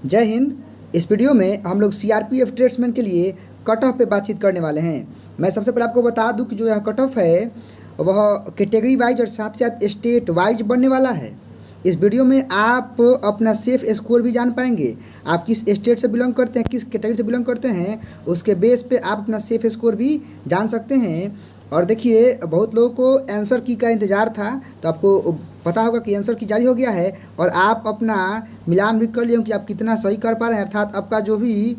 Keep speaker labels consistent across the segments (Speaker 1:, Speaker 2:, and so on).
Speaker 1: जय हिंद। इस वीडियो में हम लोग सीआरपीएफ ट्रेड्समैन के लिए कट ऑफ पे बातचीत करने वाले हैं। मैं सबसे पहले आपको बता दूं कि जो यह कट ऑफ है वह कैटेगरी वाइज और साथ ही साथ स्टेट वाइज बनने वाला है। इस वीडियो में आप अपना सेफ स्कोर भी जान पाएंगे। आप किस स्टेट से बिलोंग करते हैं, किस कैटेगरी से बिलोंग करते हैं, उसके बेस पे आप अपना सेफ स्कोर भी जान सकते हैं। और देखिए, बहुत लोगों को आंसर की का इंतज़ार था, तो आपको पता होगा कि आंसर की जारी हो गया है और आप अपना मिलान भी कर लिए कि आप कितना सही कर पा रहे हैं, अर्थात आपका जो भी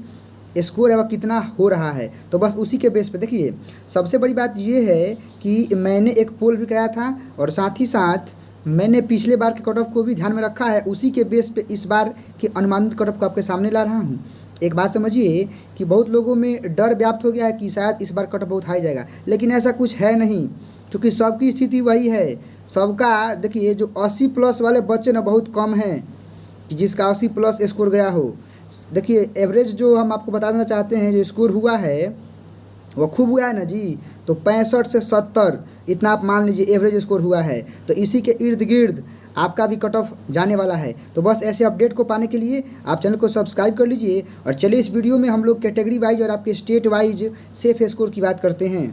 Speaker 1: स्कोर है वह कितना हो रहा है। तो बस उसी के बेस पे देखिए, सबसे बड़ी बात ये है कि मैंने एक पोल भी कराया था और साथ ही साथ मैंने पिछले बार के कट ऑफ को भी ध्यान में रखा है। उसी के बेस पे इस बार के अनुमानित कट ऑफ को आपके सामने ला रहा हूँ। एक बात समझिए कि बहुत लोगों में डर व्याप्त हो गया है कि शायद इस बार कट ऑफ बहुत हाई जाएगा, लेकिन ऐसा कुछ है नहीं, क्योंकि सबकी स्थिति वही है। सबका देखिए, जो 80 प्लस वाले बच्चे ना बहुत कम हैं कि जिसका 80 प्लस स्कोर गया हो। देखिए, एवरेज जो हम आपको बता देना चाहते हैं जो स्कोर हुआ है वो खूब हुआ है ना जी। तो 65 से 70 इतना आप मान लीजिए एवरेज स्कोर हुआ है। तो इसी के इर्द गिर्द आपका भी कट ऑफ जाने वाला है। तो बस ऐसे अपडेट को पाने के लिए आप चैनल को सब्सक्राइब कर लीजिए। और चलिए, इस वीडियो में हम लोग कैटेगरी वाइज और आपके स्टेट वाइज सेफ स्कोर की बात करते हैं।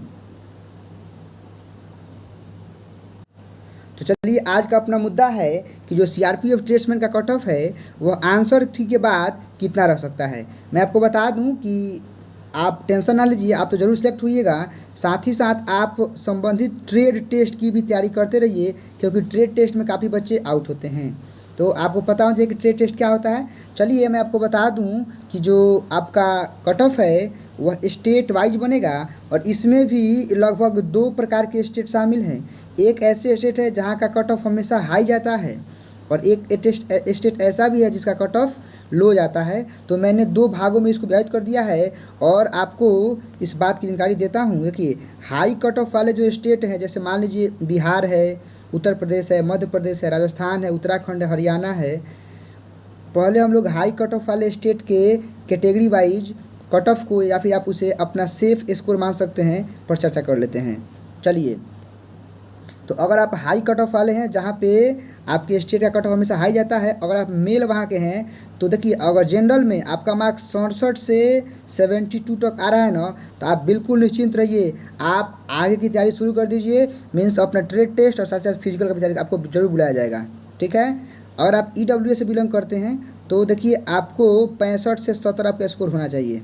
Speaker 1: तो चलिए, आज का अपना मुद्दा है कि जो सीआरपीएफ ट्रेड्समैन का कट ऑफ है वह आंसर ठीक के बाद कितना रह सकता है। मैं आपको बता दूं कि आप टेंशन ना लीजिए, आप तो ज़रूर सिलेक्ट होइएगा। साथ ही साथ आप संबंधित ट्रेड टेस्ट की भी तैयारी करते रहिए, क्योंकि ट्रेड टेस्ट में काफ़ी बच्चे आउट होते हैं। तो आपको पता हो जाए कि ट्रेड टेस्ट क्या होता है। चलिए, मैं आपको बता दूं कि जो आपका कट ऑफ है वह स्टेट वाइज बनेगा और इसमें भी लगभग 2 प्रकार के स्टेट शामिल हैं। एक ऐसे स्टेट है जहाँ का कट ऑफ हमेशा हाई जाता है और एक स्टेट ऐसा भी है जिसका कट ऑफ लो जाता है। तो मैंने 2 भागों में इसको विभाजित कर दिया है और आपको इस बात की जानकारी देता हूँ। देखिए, हाई कट ऑफ वाले जो स्टेट हैं, जैसे मान लीजिए बिहार है, उत्तर प्रदेश है, मध्य प्रदेश है, राजस्थान है, उत्तराखंड है, हरियाणा है। पहले हम लोग हाई कट ऑफ वाले स्टेट के कैटेगरी वाइज कट ऑफ को, या फिर आप उसे अपना सेफ स्कोर मान सकते हैं, पर चर्चा कर लेते हैं। चलिए, तो अगर आप हाई कट ऑफ वाले हैं जहाँ पे आपके स्टेट का कट ऑफ हमेशा हाई जाता है, अगर आप मेल वहाँ के हैं, तो देखिए, अगर जनरल में आपका मार्क्स 67 से 72 तक आ रहा है ना, तो आप बिल्कुल निश्चिंत रहिए। आप आगे की तैयारी शुरू कर दीजिए। मीन्स अपना ट्रेड टेस्ट और साथ साथ फिजिकल का भी तैयारी आपको जरूर बुलाया जाएगा, ठीक है। अगर आप ईडब्ल्यू से बिलोंग करते हैं तो देखिए, आपको 65 से 70 आपका स्कोर होना चाहिए।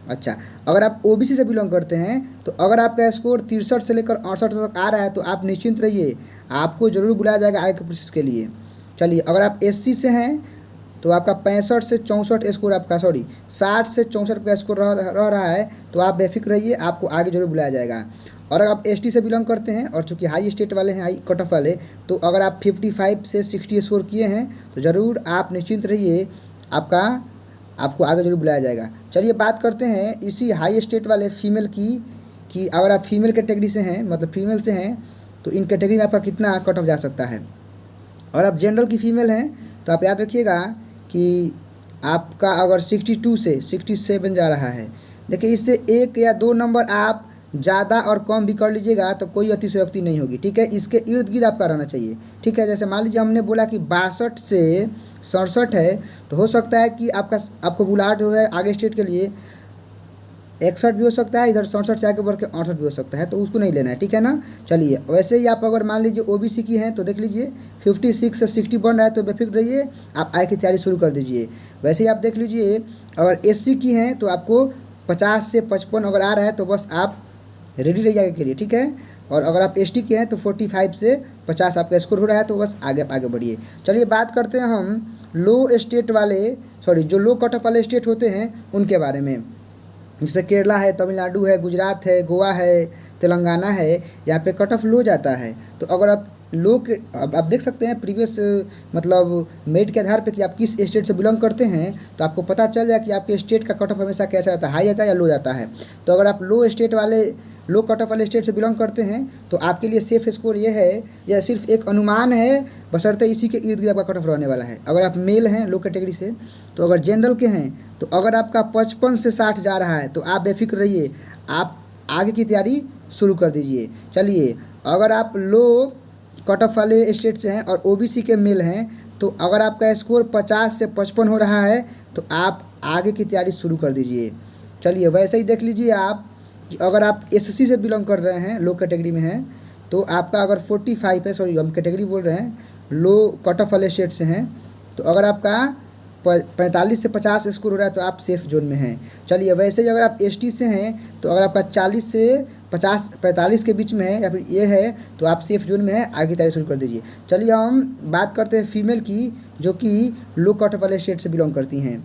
Speaker 1: अच्छा, अगर आप ओबीसी से बिलोंग करते हैं तो अगर आपका स्कोर 63 से लेकर 68 तक आ रहा है तो आप निश्चिंत रहिए, आपको ज़रूर बुलाया जाएगा आगे के प्रोसेस के लिए। चलिए, अगर आप एससी से हैं तो आपका 65 से 64 स्कोर, आपका 60 से 64 का स्कोर रह रहा है, तो आप बेफिक्र रहिए, आपको आगे जरूर बुलाया जाएगा। और अगर आप एसटी से बिलोंग करते हैं और चूँकि हाई स्टेट वाले हैं, हाई कट ऑफ वाले, तो अगर आप 55 से 60 स्कोर किए हैं तो ज़रूर आप निश्चिंत रहिए, आपको आगे जरूर बुलाया जाएगा। चलिए, बात करते हैं इसी हाई स्टेट वाले फीमेल की, कि अगर आप फीमेल कैटेगरी से हैं, मतलब फीमेल से हैं, तो इन कैटेगरी में आपका कितना कट ऑफ जा सकता है। और आप जनरल की फीमेल हैं तो आप याद रखिएगा कि आपका अगर 62 से 67 जा रहा है, देखिए, इससे 1 या 2 नंबर आप ज़्यादा और कम भी कर लीजिएगा तो कोई अतिशयोक्ति नहीं होगी, ठीक है। इसके इर्द गिर्द आपका रहना चाहिए, ठीक है। जैसे मान लीजिए हमने बोला कि 62 से 67 है, तो हो सकता है कि आपको बुलाहट जो है आगे स्टेट के लिए 61 भी हो सकता है, इधर 67 से आगे बढ़ के 68 भी हो सकता है, तो उसको नहीं लेना है, ठीक है ना। चलिए, वैसे ही आप अगर मान लीजिए ओबीसी की हैं तो देख लीजिए 56 से 60 बन रहा है, तो बेफिक्र रहिए, आप आगे की तैयारी शुरू कर दीजिए। वैसे ही आप देख लीजिए, अगर एससी की हैं तो आपको 50 से 55 अगर आ रहा है तो बस आप रेडी रहिए आगे के लिए, ठीक है। और अगर आप एसटी के हैं तो 45 से 50 आपका स्कोर हो रहा है, तो बस आगे बढ़िए। चलिए, बात करते हैं हम लो स्टेट वाले, जो लो कट ऑफ वाले स्टेट होते हैं उनके बारे में। जैसे केरला है, तमिलनाडु है, गुजरात है, गोवा है, तेलंगाना है, यहाँ पे कट ऑफ लो जाता है। तो अगर आप लो के, अब आप देख सकते हैं प्रीवियस मतलब मेरिट के आधार पे कि आप किस स्टेट से बिलोंग करते हैं, तो आपको पता चल जाए कि आपके स्टेट का कट ऑफ हमेशा कैसा जाता है, हाई जाता है या लो जाता है। तो अगर आप लो कट ऑफ वाले स्टेट से बिलोंग करते हैं तो आपके लिए सेफ स्कोर ये है, यह सिर्फ एक अनुमान है, बशर्ते इसी के इर्द गिर्द आपका कट ऑफ रहने वाला है। अगर आप मेल हैं लो कैटेगरी से, तो अगर जनरल के हैं तो अगर आपका 55 से 60 जा रहा है तो आप बेफिक्र रहिए, आप आगे की तैयारी शुरू कर दीजिए। चलिए, अगर आप लो कट ऑफ वाले स्टेट से हैं और ओबीसी के मेल हैं तो अगर आपका स्कोर 50 से 55 हो रहा है तो आप आगे की तैयारी शुरू कर दीजिए। चलिए वैसे ही देख लीजिए आप कि अगर आप एससी से बिलोंग कर रहे हैं, लो कैटेगरी में हैं, तो आपका अगर 45 है, सॉरी हम कैटेगरी बोल रहे हैं, लो कट ऑफ वाले स्टेट से हैं, तो अगर आपका 45 से 50 स्कोर हो रहा है तो आप सेफ जोन में हैं। चलिए वैसे ही अगर आप एसटी से हैं तो अगर आपका 40 से 45 के बीच में है या फिर ये है तो आप सेफ जोन में है, आगे तैयारी शुरू कर दीजिए। चलिए हम बात करते हैं फीमेल की, जो कि लो कट ऑफ वाले स्टेट से बिलोंग करती हैं।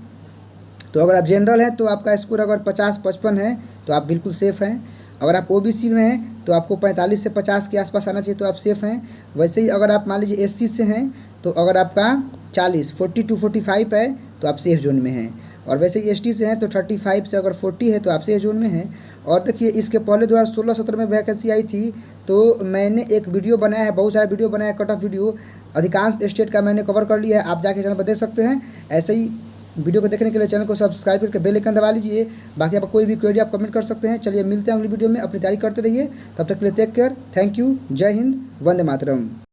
Speaker 1: तो अगर आप जनरल हैं तो आपका स्कोर अगर 50-55 है तो आप बिल्कुल सेफ़ हैं। अगर आप ओबीसी में हैं तो आपको 45 से 50 के आसपास आना चाहिए तो आप सेफ़ हैं। वैसे ही अगर आप मान लीजिए एससी से हैं तो अगर आपका 40 टू 45 है तो आप सेफ जोन में हैं। और वैसे ही एसटी से हैं तो 35 से अगर 40 है तो आप सेफ जोन में हैं। और देखिए इसके पहले 2016-17 में वैकेंसी आई थी तो मैंने एक वीडियो बनाया है, बहुत सारा वीडियो बनाया है, कट ऑफ वीडियो अधिकांश स्टेट का मैंने कवर कर लिया है, आप जाके चैनल पर देख सकते हैं। ऐसे ही वीडियो को देखने के लिए चैनल को सब्सक्राइब करके बेल आइकन दबा लीजिए। बाकी आपको कोई भी क्वेरी आप कमेंट कर सकते हैं। चलिए मिलते हैं अगली वीडियो में, अपनी तैयारी करते रहिए, तब तक के लिए टेक केयर, थैंक यू, जय हिंद, वंदे मातरम।